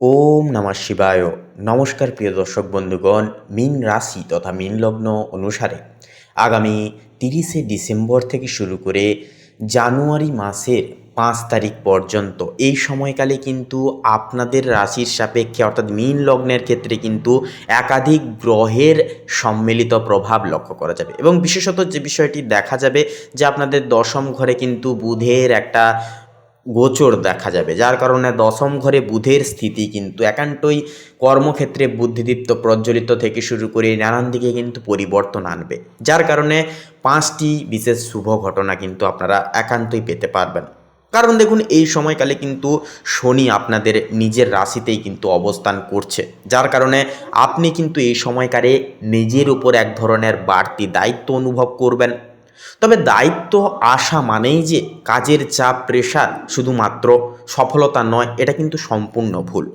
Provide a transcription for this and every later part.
ওম নমঃ শিবায়। নমস্কার প্রিয় দর্শক বন্ধুগণ, মীন রাশি তথা মীন লগ্ন অনুসারে আগামী 30শে ডিসেম্বর থেকে শুরু করে জানুয়ারি মাসের 5 তারিখ পর্যন্ত এই সময়কালে কিন্তু আপনাদের রাশির সাপেক্ষে অর্থাৎ মীন লগ্নের ক্ষেত্রে কিন্তু একাধিক গ্রহের সম্মিলিত প্রভাব লক্ষ্য করা যাবে এবং বিশেষত যে বিষয়টি দেখা যাবে যে আপনাদের দশম ঘরে কিন্তু বুধের একটা গোচর দেখা যাবে, যার কারণে দশম ঘরে বুধের স্থিতি কিন্তু একান্তই কর্মক্ষেত্রে বুদ্ধিদীপ্ত প্রজ্বলিত থেকে শুরু করে নানান দিকে কিন্তু পরিবর্তন আনবে, যার কারণে 5টি বিশেষ শুভ ঘটনা কিন্তু আপনারা একান্তই পেতে পারবেন। কারণ দেখুন, এই সময়কালে কিন্তু শনি আপনাদের নিজের রাশিতেই কিন্তু অবস্থান করছে, যার কারণে আপনি কিন্তু এই সময়কালে নিজের উপর এক ধরনের বাড়তি দায়িত্ব অনুভব করবেন। তবে দায়িত্ব আসা মানেই যে কাজের চাপ, প্রেশার শুধুমাত্র সফলতা নয়, এটা কিন্তু সম্পূর্ণ ভুল।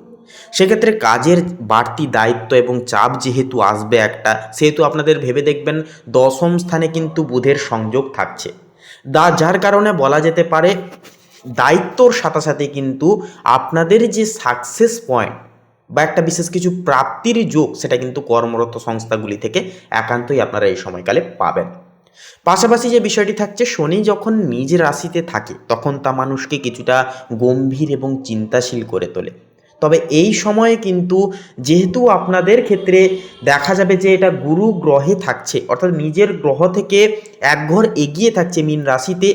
সেক্ষেত্রে কাজের বাড়তি দায়িত্ব এবং চাপ যেহেতু আসবে একটা, সেহেতু আপনাদের ভেবে দেখবেন দশম স্থানে কিন্তু বুধের সংযোগ থাকছে, যার কারণে বলা যেতে পারে দায়িত্বর সাথে সাথে কিন্তু আপনাদের যে সাকসেস পয়েন্ট বা একটা বিশেষ কিছু প্রাপ্তির যোগ, সেটা কিন্তু কর্মরত সংস্থাগুলি থেকে একান্তই আপনারা এই সময়কালে পাবেন। পাশাপাশি যে বিষয়টি থাকছে, শনি যখন নিজ রাশিতে থাকে তখন তা মানুষকে কিছুটা গম্ভীর এবং চিন্তাশীল করে তোলে। তবে এই সময়ে কিন্তু যেহেতু আপনাদের ক্ষেত্রে দেখা যাবে যে এটা গুরু গ্রহে থাকছে, অর্থাৎ নিজের গ্রহ থেকে এক ঘর এগিয়ে থাকছে মীন রাশিতে,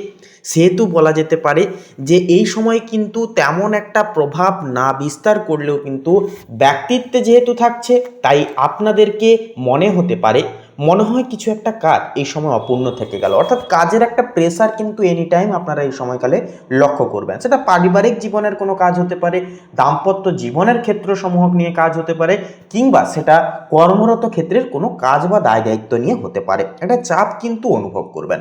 সেহেতু বলা যেতে পারে যে এই সময় কিন্তু তেমন একটা প্রভাব না বিস্তার করলেও কিন্তু ব্যক্তিত্বে যেহেতু থাকছে, তাই আপনাদেরকে মনে হয় কিছু একটা কাজ এই সময় অপূর্ণ থেকে গেল, অর্থাৎ কাজের একটা প্রেসার কিন্তু এনি টাইম আপনারা এই সময়কালে লক্ষ্য করবেন। সেটা পারিবারিক জীবনের কোনো কাজ হতে পারে, দাম্পত্য জীবনের ক্ষেত্রসমূহ নিয়ে কাজ হতে পারে, কিংবা সেটা কর্মরত ক্ষেত্রের কোনো কাজ বা দায় দায়িত্ব নিয়ে হতে পারে। একটা চাপ কিন্তু অনুভব করবেন।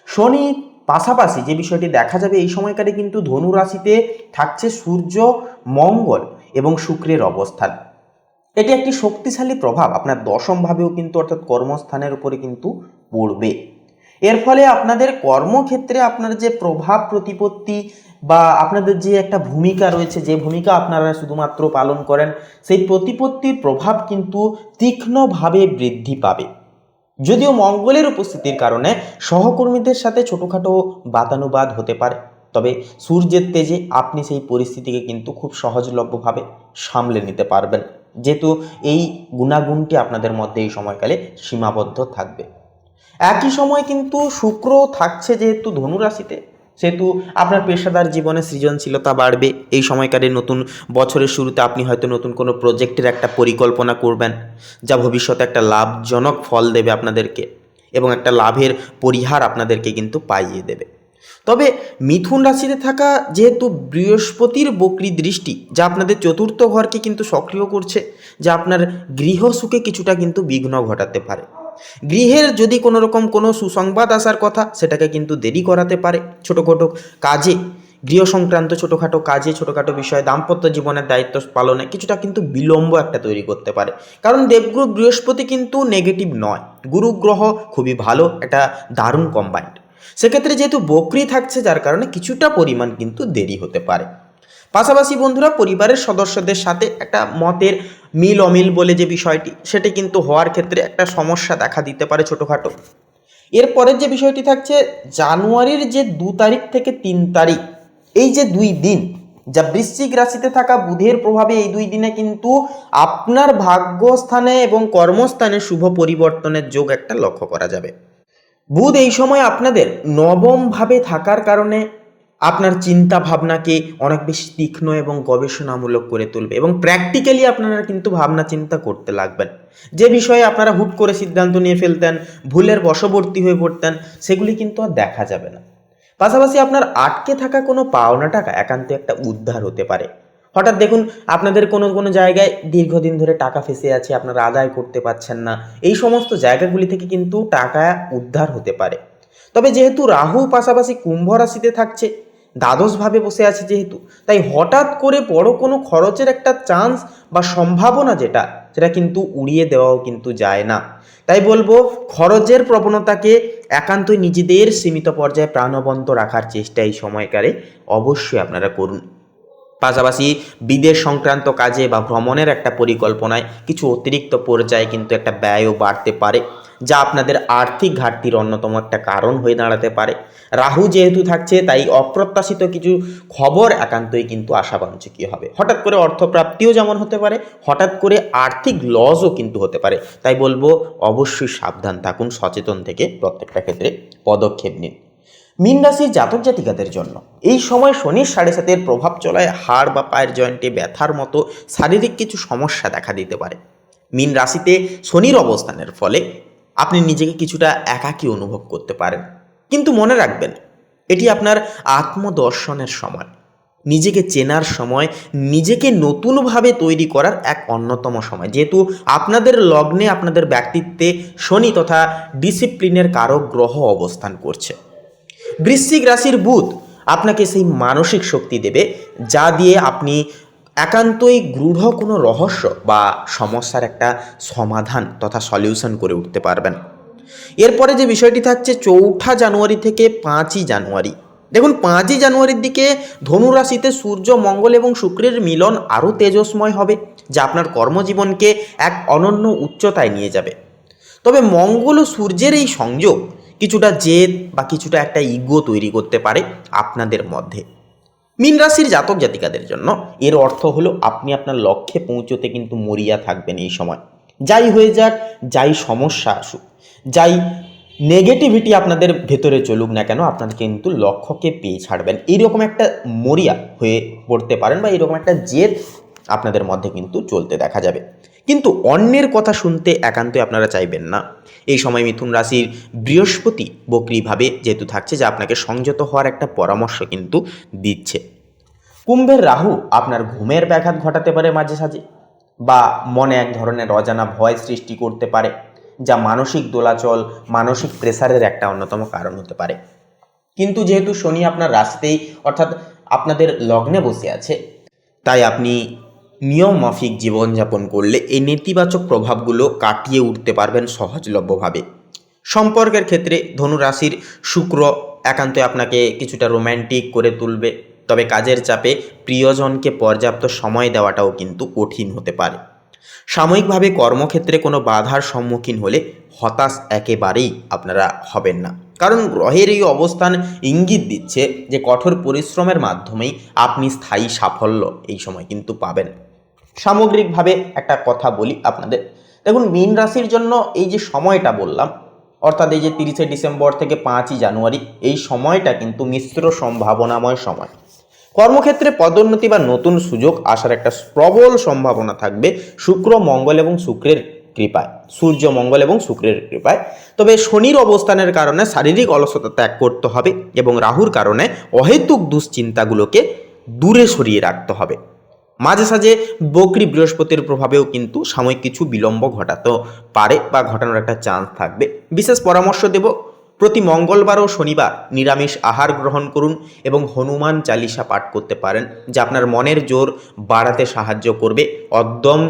শনি পাশাপাশি যে বিষয়টি দেখা যাবে, এই সময়কালে কিন্তু ধনু রাশিতে থাকছে সূর্য, মঙ্গল এবং শুক্রের অবস্থান। এটি একটি শক্তিশালী প্রভাব আপনার দশম ভাবেও কিন্তু, অর্থাৎ কর্মস্থানের উপরে কিন্তু পড়বে। এর ফলে আপনাদের কর্মক্ষেত্রে আপনার যে প্রভাব প্রতিপত্তি বা আপনাদের যে একটা ভূমিকা রয়েছে, যে ভূমিকা আপনারা শুধুমাত্র পালন করেন, সেই প্রতিপত্তির প্রভাব কিন্তু তীক্ষ্ণভাবে বৃদ্ধি পাবে। যদিও মঙ্গলের উপস্থিতির কারণে সহকর্মীদের সাথে ছোটোখাটো বাদানুবাদ হতে পারে, তবে সূর্যের তেজে আপনি সেই পরিস্থিতিকে কিন্তু খুব সহজলভ্যভাবে সামলে নিতে পারবেন, যেহেতু এই গুণাগুণটি আপনাদের মধ্যে এই সময়কালে সীমাবদ্ধ থাকবে। একই সময় কিন্তু শুক্র থাকছে যেহেতু ধনুরাশিতে, সেহেতু আপনার পেশাদার জীবনে সৃজনশীলতা বাড়বে। এই সময়কালে নতুন বছরের শুরুতে আপনি হয়তো নতুন কোনো প্রজেক্টের একটা পরিকল্পনা করবেন, যা ভবিষ্যতে একটা লাভজনক ফল দেবে আপনাদেরকে এবং একটা লাভের পরিহার আপনাদেরকে কিন্তু পাইয়ে দেবে। তবে মিথুন রাশিতে থাকা যেহেতু বৃহস্পতির বক্রী দৃষ্টি, যা আপনাদের চতুর্থ ঘরকে কিন্তু সক্রিয় করছে, যা আপনার গৃহ সুখে কিছুটা কিন্তু বিঘ্ন ঘটাতে পারে। গৃহের যদি কোনো রকম কোনো সুসংবাদ আসার কথা, সেটাকে কিন্তু দেরি করাতে পারে। ছোটোখাটো কাজে, গৃহ সংক্রান্ত ছোটোখাটো কাজে, ছোটোখাটো বিষয়ে, দাম্পত্য জীবনের দায়িত্ব পালনে কিছুটা কিন্তু বিলম্ব একটা তৈরি করতে পারে। কারণ দেবগুরু বৃহস্পতি কিন্তু নেগেটিভ নয়, গুরু গ্রহ খুবই ভালো, একটা দারুণ কম্বাইন্ড। সেক্ষেত্রে যেহেতু বক্রী থাকছে, যার কারণে কিছুটা পরিমাণ কিন্তু দেরি হতে পারে। পাশাপাশি বন্ধুরা, পরিবারের সদস্যদের সাথে একটা মতের মিল অমিল বলে যে বিষয়টি, সেটি কিন্তু হওয়ার ক্ষেত্রে একটা সমস্যা দেখা দিতে পারে ছোটোখাটো। এরপরের যে বিষয়টি থাকছে, জানুয়ারির যে 2 তারিখ থেকে 3 তারিখ, এই যে 2 দিন, যা বৃশ্চিক রাশিতে থাকা বুধের প্রভাবে, এই 2 দিনে কিন্তু আপনার ভাগ্যস্থানে এবং কর্মস্থানে শুভ পরিবর্তনের যোগ একটা লক্ষ্য করা যাবে। বুধ এই সময় আপনাদের নবম ভাবে থাকার কারণে আপনার চিন্তা ভাবনাকে অনেক বেশি তীক্ষ্ণ এবং গবেষণামূলক করে তুলবে এবং প্র্যাকটিক্যালি আপনারা কিন্তু ভাবনা চিন্তা করতে লাগবেন। যে বিষয়ে আপনারা হুট করে সিদ্ধান্ত নিয়ে ফেলতেন, ভুলের বশবর্তী হয়ে পড়তেন, সেগুলি কিন্তু আর দেখা যাবে না। পাশাপাশি আপনার আটকে থাকা কোনো পাওনা টাকা একান্ত একটা উদ্ধার হতে পারে। হঠাৎ দেখুন, আপনাদের কোনো কোনো জায়গায় দীর্ঘদিন ধরে টাকা ফেসে আছে, আপনারা আদায় করতে পারছেন না, এই সমস্ত জায়গাগুলি থেকে কিন্তু টাকা উদ্ধার হতে পারে। তবে যেহেতু রাহু পাশাপাশি কুম্ভ রাশিতে থাকছে, দ্বাদশভাবে বসে আছে যেহেতু, তাই হঠাৎ করে বড় কোনো খরচের একটা চান্স বা সম্ভাবনা সেটা কিন্তু উড়িয়ে দেওয়াও কিন্তু যায় না। তাই বলবো, খরচের প্রবণতাকে একান্তই নিজেদের সীমিত পর্যায়ে প্রাণবন্ত রাখার চেষ্টা এই সময়কালে অবশ্যই আপনারা করুন। পাশাপাশি বিদেশ সংক্রান্ত কাজে বা ভ্রমণের একটা পরিকল্পনায় কিছু অতিরিক্ত পর্যায়ে কিন্তু একটা ব্যয়ও বাড়তে পারে, যা আপনাদের আর্থিক ঘাটতির অন্যতম একটা কারণ হয়ে দাঁড়াতে পারে। রাহু যেহেতু থাকছে, তাই অপ্রত্যাশিত কিছু খবর একান্তই কিন্তু আশাবাঞ্ছনীয় হবে। হঠাৎ করে অর্থপ্রাপ্তিও যেমন হতে পারে, হঠাৎ করে আর্থিক লসও কিন্তু হতে পারে। তাই বলবো অবশ্যই সাবধান থাকুন, সচেতন থেকে প্রত্যেকটা ক্ষেত্রে পদক্ষেপ নিন। মীন রাশির জাতক জাতিকাদের জন্য এই সময় শনির 7.5-এর প্রভাব চলায় হাড় বা পায়ের জয়েন্টে ব্যথার মতো শারীরিক কিছু সমস্যা দেখা দিতে পারে। মীন রাশিতে শনির অবস্থানের ফলে আপনি নিজেকে কিছুটা একাকী অনুভব করতে পারেন, কিন্তু মনে রাখবেন এটি আপনার আত্মদর্শনের সময়, নিজেকে চেনার সময়, নিজেকে নতুনভাবে তৈরি করার এক অন্যতম সময়। যেহেতু আপনাদের লগ্নে, আপনাদের ব্যক্তিত্বে শনি তথা ডিসিপ্লিনের কারক গ্রহ অবস্থান করছে। বৃশ্চিক রাশির বুধ আপনাকে সেই মানসিক শক্তি দেবে, যা দিয়ে আপনি একান্তই দৃঢ় কোনো রহস্য বা সমস্যার একটা সমাধান তথা সলিউশন করে উঠতে পারবেন। এরপরে যে বিষয়টি থাকছে 4 জানুয়ারি থেকে 5 জানুয়ারি। দেখুন, 5 জানুয়ারির দিকে ধনুরাশিতে সূর্য, মঙ্গল এবং শুক্রের মিলন আরও তেজস্ময় হবে, যা আপনার কর্মজীবনকে এক অনন্য উচ্চতায় নিয়ে যাবে। তবে মঙ্গল ও সূর্যের এই সংযোগ কিছুটা জেদ বা কিছুটা একটা ইগো তৈরি করতে পারে আপনাদের মধ্যে। মীন রাশির জাতক জাতিকাদের জন্য এর অর্থ হলো আপনি আপনার লক্ষ্যে পৌঁছতে কিন্তু মরিয়া থাকবেন এই সময়। যাই হয়ে যাক, যাই সমস্যা আসুক, যাই নেগেটিভিটি আপনাদের ভেতরে চলুক না কেন, আপনারা কিন্তু লক্ষ্যকে পেয়ে ছাড়বেন। এইরকম একটা মরিয়া হয়ে পড়তে পারেন বা এইরকম একটা জেদ আপনাদের মধ্যে কিন্তু চলতে দেখা যাবে। কিন্তু অন্যের কথা শুনতে একান্তই আপনারা চাইবেন না। এই সময় মিথুন রাশির বৃহস্পতি বক্রীভাবে যেহেতু থাকছে, যা আপনাকে সংযত হওয়ার একটা পরামর্শ কিন্তু দিচ্ছে। কুম্ভের রাহু আপনার ঘুমের ব্যাঘাত ঘটাতে পারে মাঝে সাঝে, বা মনে এক ধরনের অজানা ভয় সৃষ্টি করতে পারে, যা মানসিক দোলাচল, মানসিক প্রেসারের একটা অন্যতম কারণ হতে পারে। কিন্তু যেহেতু শনি আপনার রাশিতেই অর্থাৎ আপনাদের লগ্নে বসে আছে, তাই আপনি নিয়ম মাফিক জীবনযাপন করলে এই নেতিবাচক প্রভাবগুলো কাটিয়ে উঠতে পারবেন সহজলভ্যভাবে। সম্পর্কের ক্ষেত্রে ধনুরাশির শুক্র একান্তই আপনাকে কিছুটা রোম্যান্টিক করে তুলবে, তবে কাজের চাপে প্রিয়জনকে পর্যাপ্ত সময় দেওয়াটাও কিন্তু কঠিন হতে পারে। সাময়িকভাবে কর্মক্ষেত্রে কোনো বাধার সম্মুখীন হলে হতাশ একেবারেই আপনারা হবেন না, কারণ গ্রহের এই অবস্থান ইঙ্গিত দিচ্ছে যে কঠোর পরিশ্রমের মাধ্যমেই আপনি স্থায়ী সাফল্য এই সময় কিন্তু পাবেন। সামগ্রিকভাবে একটা কথা বলি আপনাদের, দেখুন মীন রাশির জন্য এই যে সময়টা বললাম, অর্থাৎ এই যে 30 ডিসেম্বর থেকে 5 জানুয়ারি, এই সময়টা কিন্তু মিশ্র সম্ভাবনাময় সময়। কর্মক্ষেত্রে পদোন্নতি বা নতুন সুযোগ আসার একটা প্রবল সম্ভাবনা থাকবে শুক্র, মঙ্গল এবং শুক্রের কৃপায়, সূর্য, মঙ্গল এবং শুক্রের কৃপায়। তবে শনির অবস্থানের কারণে শারীরিক অলসতা ত্যাগ করতে হবে এবং রাহুর কারণে অহেতুক দুশ্চিন্তাগুলোকে দূরে সরিয়ে রাখতে হবে। মাঝে সাঝে বক্রী বৃহস্পতির প্রভাবেও কিন্তু সাময়িক কিছু বিলম্ব ঘটাতে পারে বা ঘটানোর একটা চান্স থাকবে। বিশেষ পরামর্শ দেব, প্রতি মঙ্গলবার ও শনিবার নিরামিষ আহার গ্রহণ করুন এবং হনুমান চালিসা পাঠ করতে পারেন, যা আপনার মনের জোর বাড়াতে সাহায্য করবে, অদ্যম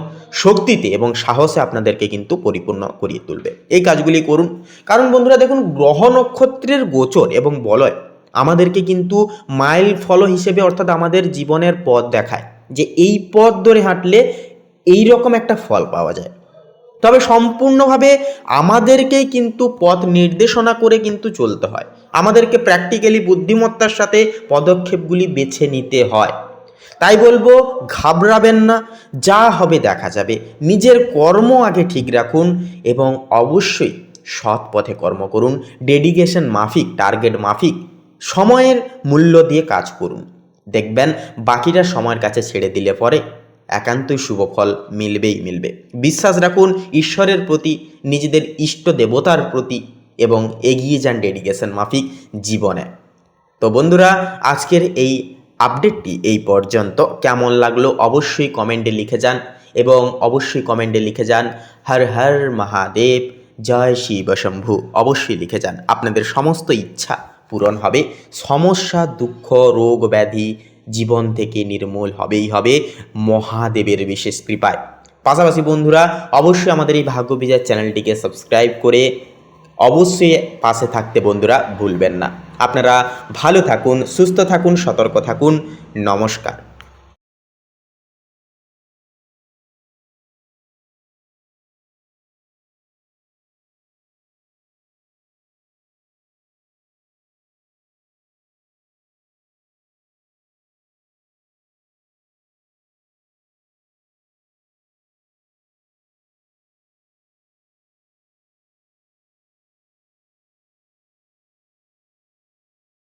শক্তিতে এবং সাহসে আপনাদেরকে কিন্তু পরিপূর্ণ করিয়ে তুলবে। এই কাজগুলি করুন, কারণ বন্ধুরা দেখুন, গ্রহ নক্ষত্রের গোচর এবং বলয় আমাদেরকে কিন্তু মাইল ফলো হিসেবে অর্থাৎ আমাদের জীবনের পথ দেখায়, যে এই পথ ধরে হাঁটলে এই রকম একটা ফল পাওয়া যায়। তবে সম্পূর্ণভাবে আমাদেরকেই কিন্তু পথ নির্দেশনা করে কিন্তু চলতে হয়, আমাদেরকে প্র্যাকটিক্যালি বুদ্ধিমত্তার সাথে পদক্ষেপগুলি বেছে নিতে হয়। তাই বলবো, ঘাবড়াবেন না, যা হবে দেখা যাবে। নিজের কর্ম আগে ঠিক রাখুন এবং অবশ্যই সৎ পথে কর্ম করুন, ডেডিকেশন মাফিক, টার্গেট মাফিক, সময়ের মূল্য দিয়ে কাজ করুন। দেখবেন বাকিটা সময়ের কাছে ছেড়ে দিলে পরে একান্তই শুভ ফল মিলবেই মিলবে। বিশ্বাস রাখুন ঈশ্বরের প্রতি, নিজেদের ইষ্ট দেবতার প্রতি, এবং এগিয়ে যান ডেডিকেশন মাফিক জীবনে। তো বন্ধুরা, আজকের এই আপডেটটি এই পর্যন্ত। কেমন লাগলো অবশ্যই কমেন্টে লিখে যান, এবং অবশ্যই কমেন্টে লিখে যান হর হর মহাদেব, জয় শিব শম্ভু। অবশ্যই লিখে যান, আপনাদের সমস্ত ইচ্ছা পূরণ হবে, সমস্যা, দুঃখ, রোগ, ব্যাধি জীবন থেকে নির্মূল হবেই হবে মহাদেবের বিশেষ কৃপায়। পাশাপাশি বন্ধুরা, অবশ্যই আমাদের এই ভাগ্য বিজয় চ্যানেলটিকে সাবস্ক্রাইব করে অবশ্যই পাশে থাকতে বন্ধুরা ভুলবেন না। আপনারা ভালো থাকুন, সুস্থ থাকুন, সতর্ক থাকুন। নমস্কার।